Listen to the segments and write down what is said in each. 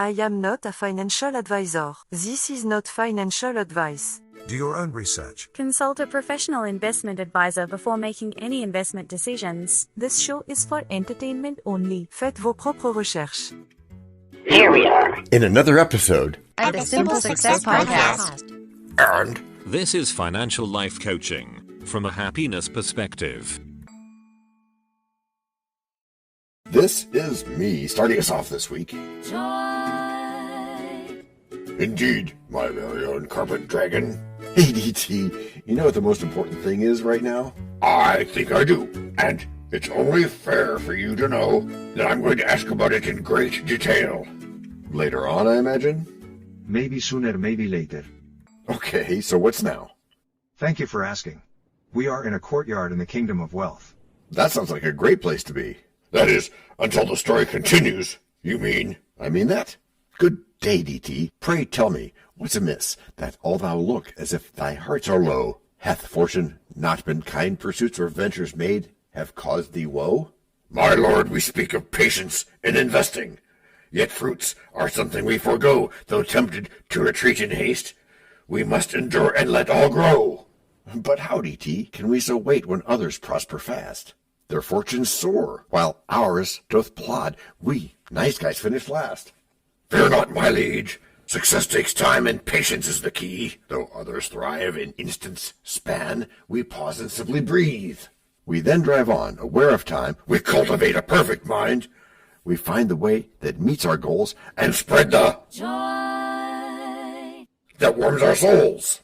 I am not a financial advisor. This is not financial advice. Do your own research. Consult a professional investment advisor before making any investment decisions. This show is for entertainment only. Faites vos propres recherches. Here we are in another episode of the Simple Success Podcast. And this is financial life coaching from a happiness perspective. This is me starting us off this week. Indeed, my very own carpet dragon. Hey, DT, you know what the most important thing is right now? I think I do. And it's only fair for you to know that I'm going to ask about it in great detail. Later on, I imagine? Maybe sooner, maybe later. Okay, so what's now? Thank you for asking. We are in a courtyard in the Kingdom of Wealth. That sounds like a great place to be. That is, until the story continues. You mean? I mean that. Good day, DT. Pray tell me, what's amiss, that all thou look as if thy hearts are low? Hath fortune not been kind pursuits or ventures made, have caused thee woe? My lord, we speak of patience in investing. Yet fruits are something we forego, though tempted to retreat in haste. We must endure and let all grow. But how, DT, can we so wait when others prosper fast? Their fortunes soar, while ours doth plod. We, nice guys, finish last. Fear not, my liege. Success takes time, and patience is the key. Though others thrive in instants span, we pause and simply breathe. We then drive on, aware of time. We cultivate a perfect mind. We find the way that meets our goals and spread the joy that warms our souls.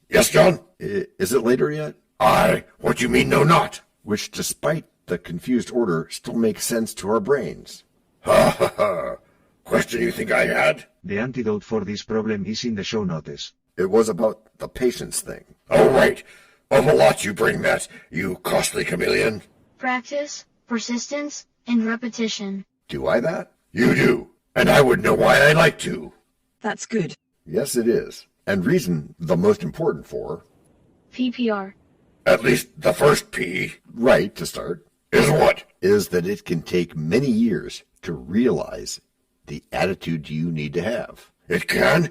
Yes, John? Is it later yet? Aye, what you mean know not. Which, despite the confused order, still makes sense to our brains. Ha ha ha. Question you think I had? The antidote for this problem is in the show notice. It was about the patience thing. Oh, right. Of a lot you bring that, you costly chameleon. Practice, persistence, and repetition. Do I that? You do. And I would know why I like to. That's good. Yes, it is. And reason the most important for... PPR. At least the first P. Right, to start. Is what? Is that it can take many years to realize the attitude you need to have. It can?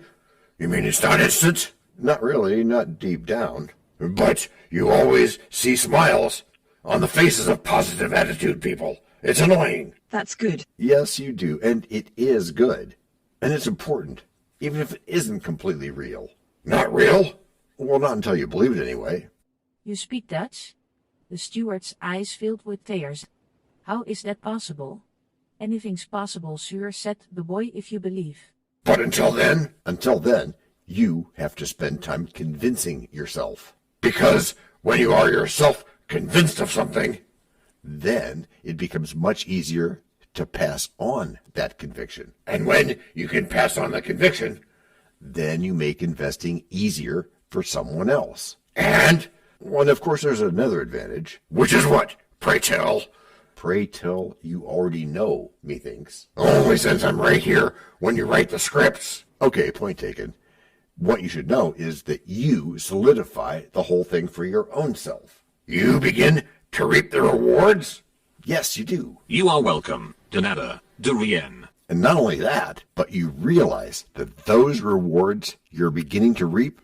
You mean it's not instant? Not really, not deep down. But you always see smiles on the faces of positive attitude people. It's annoying. That's good. Yes, you do, and it is good. And it's important, even if it isn't completely real. Not real? Well, not until you believe it anyway. You speak Dutch? The steward's eyes filled with tears. How is that possible? Anything's possible, sir, said the boy, if you believe. But until then, you have to spend time convincing yourself. Because when you are yourself convinced of something, then it becomes much easier to pass on that conviction. And when you can pass on the conviction, then you make investing easier for someone else. And, well, of course, there's another advantage. Which is what? Pray tell. Pray tell you already know, methinks. Only since I'm right here when you write the scripts. Okay, point taken. What you should know is that you solidify the whole thing for your own self. You begin to reap the rewards? Yes, you do. You are welcome. De nada. De rien. And not only that, but you realize that those rewards you're beginning to reap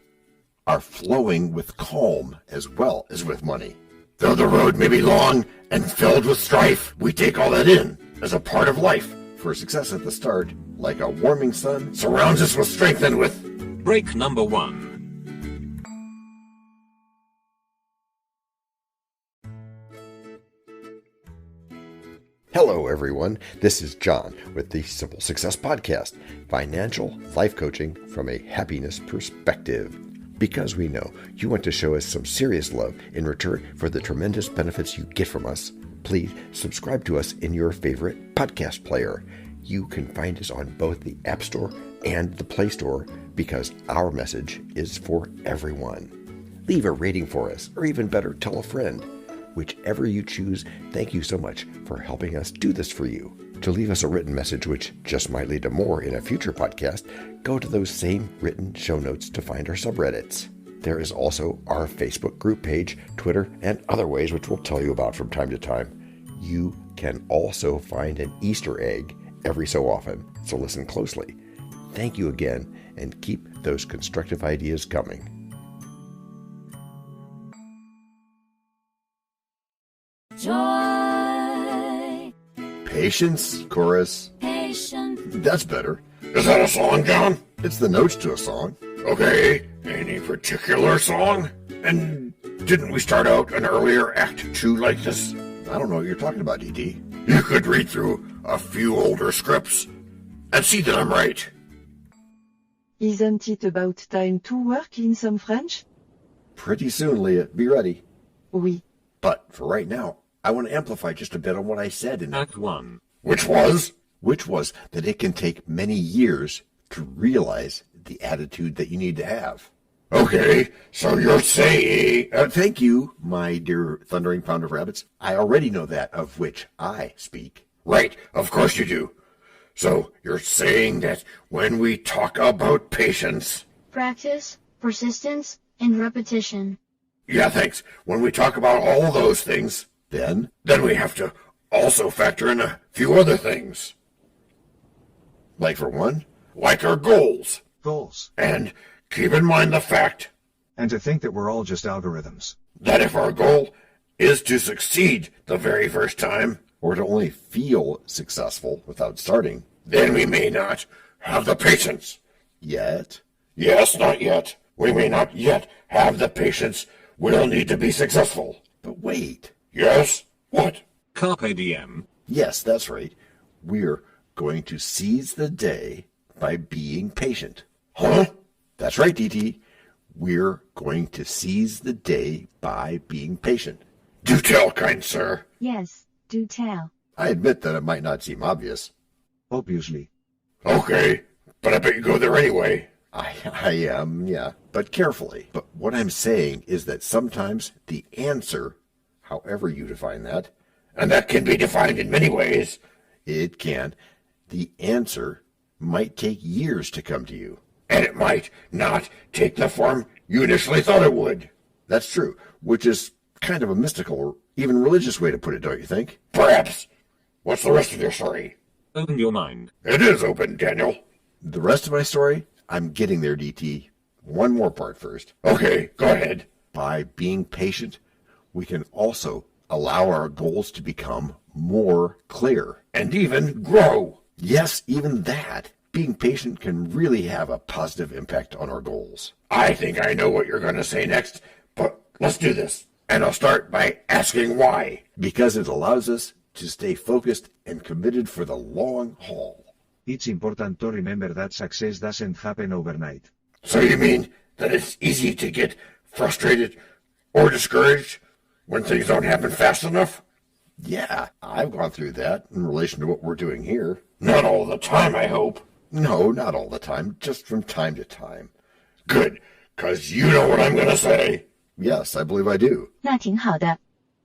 are flowing with calm as well as with money. Though the road may be long and filled with strife, we take all that in as a part of life. For success at the start, like a warming sun, surrounds us with strength and with... Break number 1. Hello, everyone. This is John with the Simple Success Podcast, financial life coaching from a happiness perspective. Because we know you want to show us some serious love in return for the tremendous benefits you get from us, please subscribe to us in your favorite podcast player. You can find us on both the App Store and the Play Store because our message is for everyone. Leave a rating for us, or even better, tell a friend. Whichever you choose, thank you so much for helping us do this for you. To leave us a written message, which just might lead to more in a future podcast, go to those same written show notes to find our subreddits. There is also our Facebook group page, Twitter, and other ways which we'll tell you about from time to time. You can also find an Easter egg every so often, so listen closely. Thank you again, and keep those constructive ideas coming. Joy, Patience, chorus. patience. That's better. Is that a song, John? It's the notes to a song. Okay. Any particular song? And didn't we start out an earlier Act 2 like this? I don't know what you're talking about, DT. You could read through a few older scripts and see that I'm right. Isn't it about time to work in some French? Pretty soon, Leah. Be ready. Oui. But for right now, I want to amplify just a bit on what I said in Act 1. Which was? which was that it can take many years to realize the attitude that you need to have. Okay, so you're saying... Thank you, my dear thundering pound of rabbits. I already know that of which I speak. Right, of course you do. So you're saying that when we talk about patience... Practice, persistence, and repetition. Yeah, thanks. When we talk about all those things, Then, we have to also factor in a few other things. like for one, Like our goals. Goals. And keep in mind the fact And to think that we're all just algorithms. that if our goal is to succeed the very first time, or to only feel successful without starting, then we may not have the patience. yet, Yes, not yet. We may not yet have the patience we'll need to be successful. but wait. Yes? What? Carpe diem. Yes, that's right. We're going to seize the day by being patient. Huh? That's right, DT. We're going to seize the day by being patient. Do tell, kind sir. Yes, do tell. I admit that it might not seem obvious. Obviously. Okay, but I bet you go there anyway. I am, yeah, but carefully. But what I'm saying is that sometimes the answer, however you define that, And that can be defined in many ways. it can, the answer might take years to come to you. And it might not take the form you initially thought it would. That's true, which is kind of a mystical or even religious way to put it, don't you think? Perhaps. What's the rest of your story? Open your mind. It is open, Daniel. The rest of my story, I'm getting there, DT. One more part first. Okay, go ahead. By being patient, we can also allow our goals to become more clear. And even grow. Yes, even that. Being patient can really have a positive impact on our goals. I think I know what you're going to say next, but let's do this. And I'll start by asking why. Because it allows us to stay focused and committed for the long haul. It's important to remember that success doesn't happen overnight. So you mean that it's easy to get frustrated or discouraged when things don't happen fast enough? Yeah, I've gone through that in relation to what we're doing here. Not all the time, I hope. No, not all the time, just from time to time. Good, 'cause you know what I'm going to say. Yes, I believe I do. 那挺好的.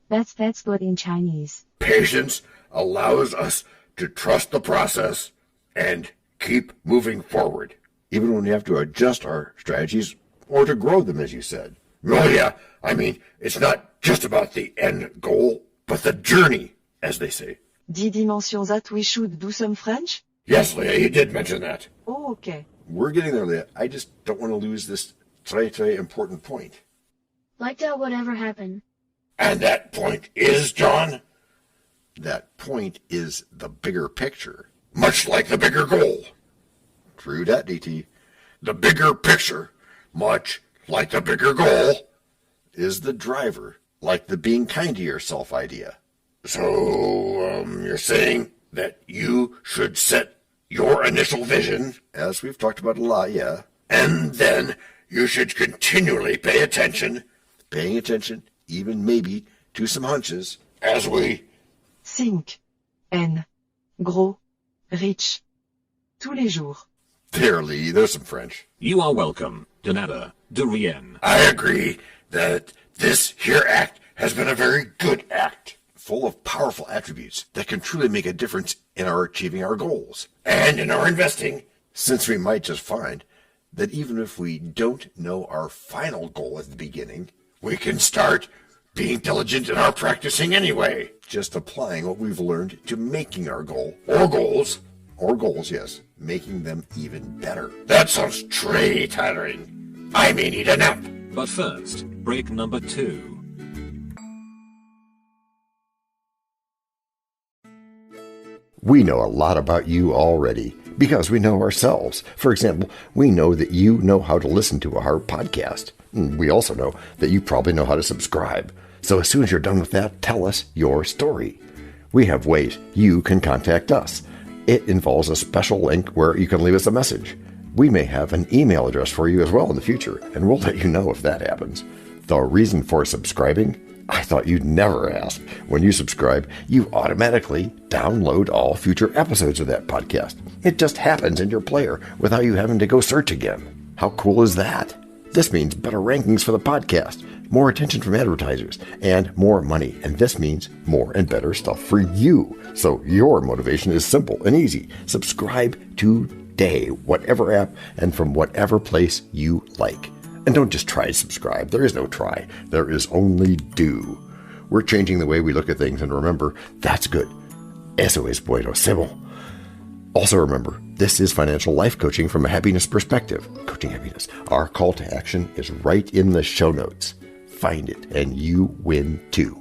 That's good in Chinese. Patience allows us to trust the process and keep moving forward. Even when we have to adjust our strategies or to grow them, as you said. Oh yeah, I mean, it's not just about the end goal, but the journey, as they say. Did you mention that we should do some French? Yes, Leah, you did mention that. Oh, okay. We're getting there, Leah. I just don't want to lose this très important point. Like that whatever happened. And that point is, John, That point is the bigger picture. much like the bigger goal. True that, DT. The bigger picture, much like the bigger goal. Is the driver, like the being kind to yourself idea. So, you're saying that you should set your initial vision, As we've talked about a lot, yeah. and then you should continually pay attention Paying attention, even maybe, to some hunches. as we... Think. And. Grow. Rich. Tous les jours. There, Lee, there's some French. You are welcome. De nada. De rien. I agree that this here act has been a very good act, Full of powerful attributes that can truly make a difference in our achieving our goals. and in our investing, Since we might just find that even if we don't know our final goal at the beginning, we can start being diligent in our practicing anyway, just applying what we've learned to making our goal, or goals, or goals, yes, making them even better. That sounds tray-tiring. I may need a nap. But first, break number 2. We know a lot about you already because we know ourselves. For example, we know that you know how to listen to our podcast. We also know that you probably know how to subscribe. So as soon as you're done with that, tell us your story. We have ways you can contact us. It involves a special link where you can leave us a message. We may have an email address for you as well in the future, and we'll let you know if that happens. The reason for subscribing? I thought you'd never ask. When you subscribe, you automatically download all future episodes of that podcast. It just happens in your player without you having to go search again. How cool is that? This means better rankings for the podcast, more attention from advertisers, and more money. And this means more and better stuff for you. So your motivation is simple and easy. Subscribe today, whatever app and from whatever place you like. And don't just try to subscribe. There is no try. There is only do. We're changing the way we look at things, and remember, that's good. Eso es bueno, Sybil. Also remember, this is financial life coaching from a happiness perspective. Coaching happiness. Our call to action is right in the show notes. Find it, and you win too.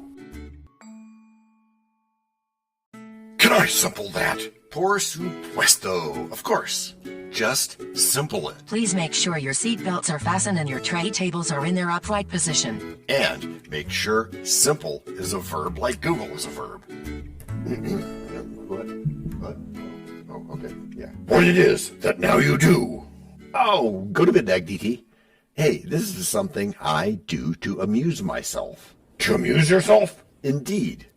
Can I simple that? Por supuesto. Of course. Just simple it. Please make sure your seat belts are fastened and your tray tables are in their upright position. And make sure simple is a verb like Google is a verb. What? Oh, okay, yeah. What it is that now you do. Oh, go to bed, DT. Hey, this is something I do to amuse myself. To amuse yourself? Indeed.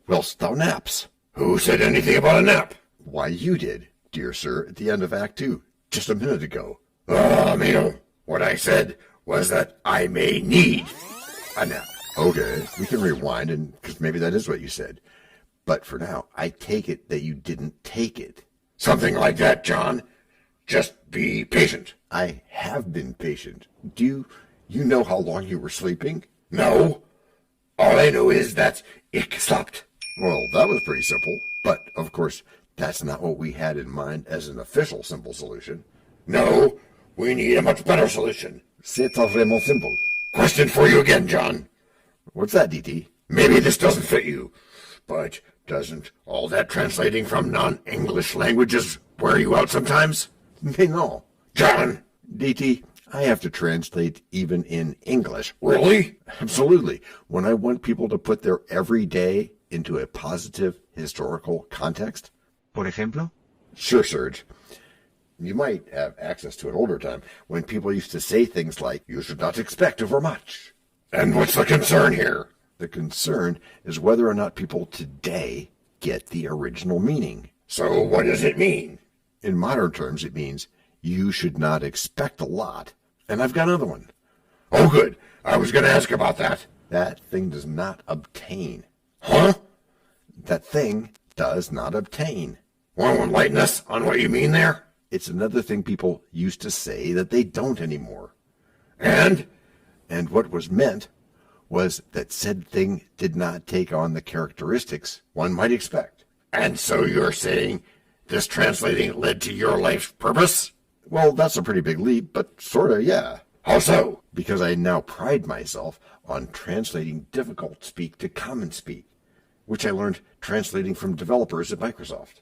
Whilst thou naps. Who said anything about a nap? Why, you did, dear sir, at the end of Act 2, just a minute ago. Amigo, what I said was that I may need a nap. Okay, we can rewind, and because maybe that is what you said. But for now, I take it that you didn't take it. Something like that, John. Just be patient. I have been patient. Do you know how long you were sleeping? No. All I know is that ich slept. Well, that was pretty simple. But, of course, that's not what we had in mind as an official simple solution. No, we need a much better solution. C'est vraiment simple. Question for you again, John. What's that, DT? Maybe this doesn't fit you, but doesn't all that translating from non-English languages wear you out sometimes? Mais non. John! DT, I have to translate even in English. Really? Absolutely. When I want people to put their everyday into a positive historical context. Por ejemplo? Sure, Serge. You might have access to an older time when people used to say things like, you should not expect overmuch. And what's the concern here? The concern is whether or not people today get the original meaning. So what does it mean? In modern terms, it means you should not expect a lot. And I've got another one. Oh, good. I was going to ask about that. That thing does not obtain. Huh? That thing does not obtain. Want to enlighten us on what you mean there? It's another thing people used to say that they don't anymore. And? And what was meant was that said thing did not take on the characteristics one might expect. And so you're saying this translating led to your life's purpose? Well, that's a pretty big leap, but sorta, yeah. How so? Because I now pride myself on translating difficult speak to common speak, which I learned translating from developers at Microsoft.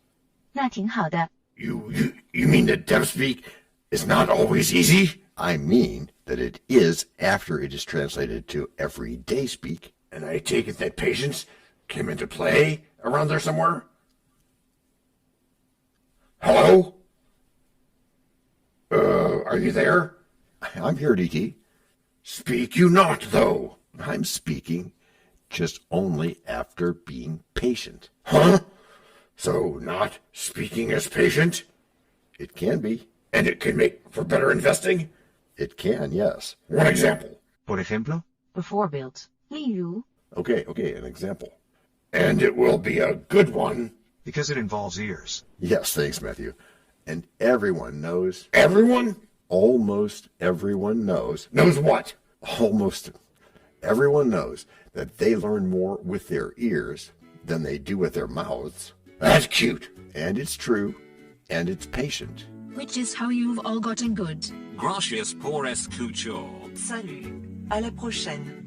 那挺好的。 You mean that dev speak is not always easy? I mean that it is after it is translated to everyday speak. And I take it that patience came into play around there somewhere? Hello? Are you there? I'm here, DT. Speak you not, though. I'm speaking, just only after being patient. Huh? So not speaking as patient? It can be. And it can make for better investing? It can, yes. One example. Por ejemplo? Bijvoorbeeld. 例如 Okay, an example. And it will be a good one. Because it involves ears. Yes, thanks, Matthew. And everyone knows. Everyone? Almost everyone knows. Knows what? Almost everyone knows that they learn more with their ears than they do with their mouths. That's cute. And it's true. and it's patient. Which is how you've all gotten good. Gracias por escuchar. Salut. À la prochaine.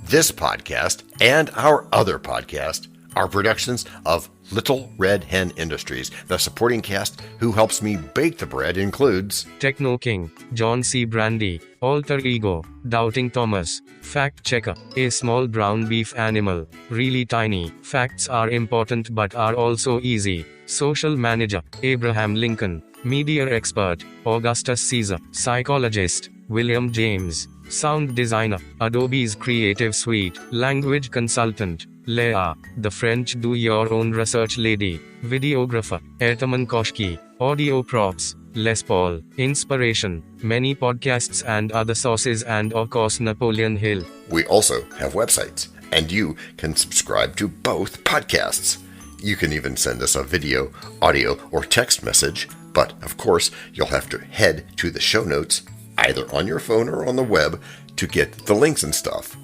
This podcast and our other podcast are productions of Little Red Hen Industries. The supporting cast who helps me bake the bread includes Techno King, John Brandy, Alter Ego, Doubting Thomas, Fact Checker, a small brown beef animal, really tiny, facts are important but are also easy, Social Manager, Abraham Lincoln, Media Expert, Augustus Caesar, Psychologist, William James, Sound Designer, Adobe's Creative Suite, Language Consultant, Leah, the French do-your-own research lady, Videographer, Ertaman Koshki, Audio Props, Les Paul, Inspiration, many podcasts and other sources and of course Napoleon Hill. We also have websites, and you can subscribe to both podcasts. You can even send us a video, audio, or text message, but of course you'll have to head to the show notes, either on your phone or on the web, to get the links and stuff.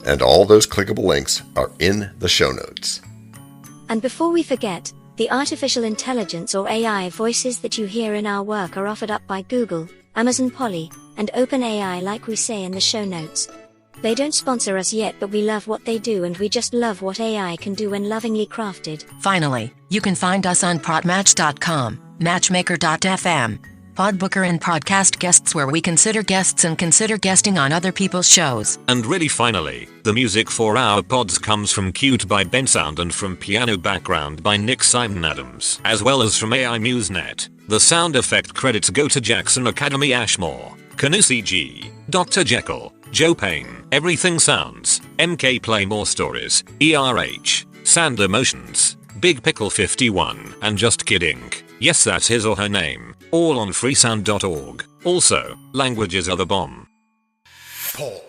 And all those clickable links are in the show notes. And before we forget, the artificial intelligence or AI voices that you hear in our work are offered up by Google, Amazon Polly, and OpenAI like we say in the show notes. They don't sponsor us yet, but we love what they do and we just love what AI can do when lovingly crafted. Finally, you can find us on protmatch.com, matchmaker.fm, Podbooker, and Podcast Guests, where we consider guests and consider guesting on other people's shows. And really finally, the music for our pods comes from Cute by Ben Sound and from Piano Background by Nick Simon Adams, as well as from AI MuseNet. The sound effect credits go to Jackson Academy Ashmore, Canusi G, Dr. Jekyll, Joe Payne, Everything Sounds, MK Play More Stories, ERH, Sand Emotions, Big Pickle 51, and Just Kidding. Yes, that's his or her name. All on freesound.org. Also, languages are the bomb. Paul.